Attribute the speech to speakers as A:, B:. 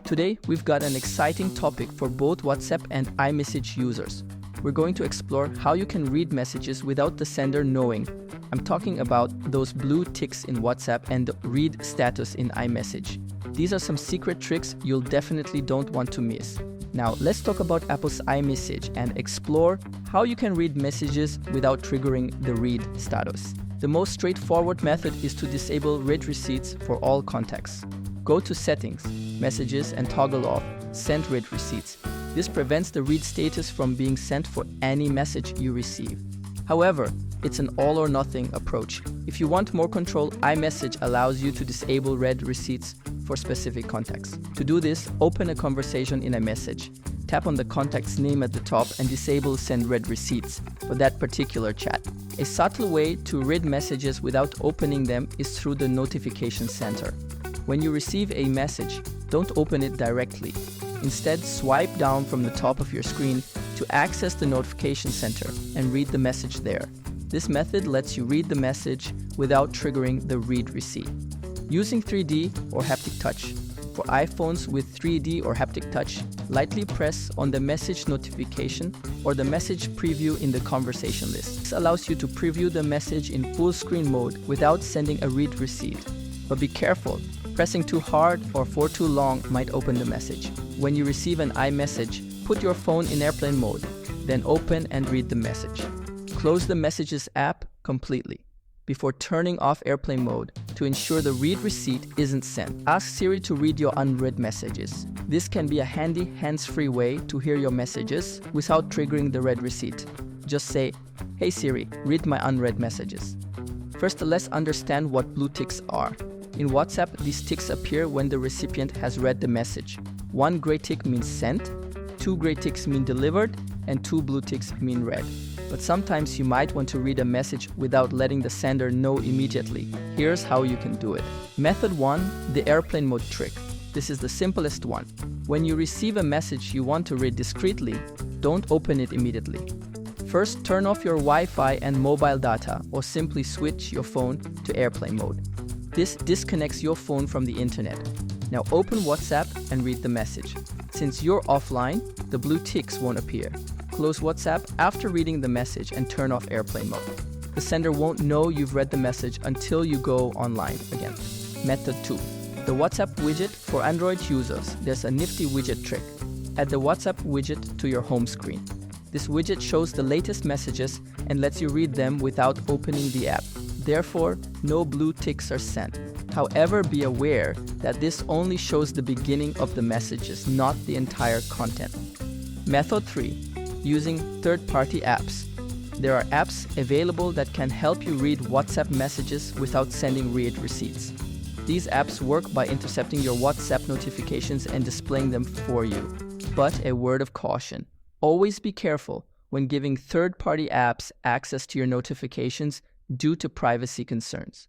A: Today, we've got an exciting topic for both WhatsApp and iMessage users. We're going to explore how you can read messages without the sender knowing. I'm talking about those blue ticks in WhatsApp and the read status in iMessage. These are some secret tricks you'll definitely don't want to miss. Now, let's talk about Apple's iMessage and explore how you can read messages without triggering the read status. The most straightforward method is to disable read receipts for all contacts. Go to Settings, Messages, and toggle off Send Read Receipts. This prevents the read status from being sent for any message you receive. However, it's an all-or-nothing approach. If you want more control, iMessage allows you to disable read receipts for specific contacts. To do this, open a conversation in iMessage. Tap on the contact's name at the top and disable Send Read Receipts for that particular chat. A subtle way to read messages without opening them is through the Notification Center. When you receive a message, don't open it directly. Instead, swipe down from the top of your screen to access the Notification Center and read the message there. This method lets you read the message without triggering the read receipt. Using 3D or Haptic Touch. For iPhones with 3D or Haptic Touch, lightly press on the message notification or the message preview in the conversation list. This allows you to preview the message in full screen mode without sending a read receipt. But be careful, pressing too hard or for too long might open the message. When you receive an iMessage, put your phone in airplane mode, then open and read the message. Close the Messages app completely before turning off airplane mode to ensure the read receipt isn't sent. Ask Siri to read your unread messages. This can be a handy hands-free way to hear your messages without triggering the read receipt. Just say, "Hey Siri, read my unread messages." First, let's understand what blue ticks are. In WhatsApp, these ticks appear when the recipient has read the message. 1 gray tick means sent, 2 gray ticks mean delivered, and 2 blue ticks mean read. But sometimes you might want to read a message without letting the sender know immediately. Here's how you can do it. Method 1, the airplane mode trick. This is the simplest one. When you receive a message you want to read discreetly, don't open it immediately. First, turn off your Wi-Fi and mobile data or simply switch your phone to airplane mode. This disconnects your phone from the internet. Now open WhatsApp and read the message. Since you're offline, the blue ticks won't appear. Close WhatsApp after reading the message and turn off airplane mode. The sender won't know you've read the message until you go online again. Method 2. The WhatsApp widget for Android users. There's a nifty widget trick. Add the WhatsApp widget to your home screen. This widget shows the latest messages and lets you read them without opening the app. Therefore, no blue ticks are sent. However, be aware that this only shows the beginning of the messages, not the entire content. Method 3. Using third-party apps. There are apps available that can help you read WhatsApp messages without sending read receipts. These apps work by intercepting your WhatsApp notifications and displaying them for you. But a word of caution. Always be careful when giving third-party apps access to your notifications due to privacy concerns.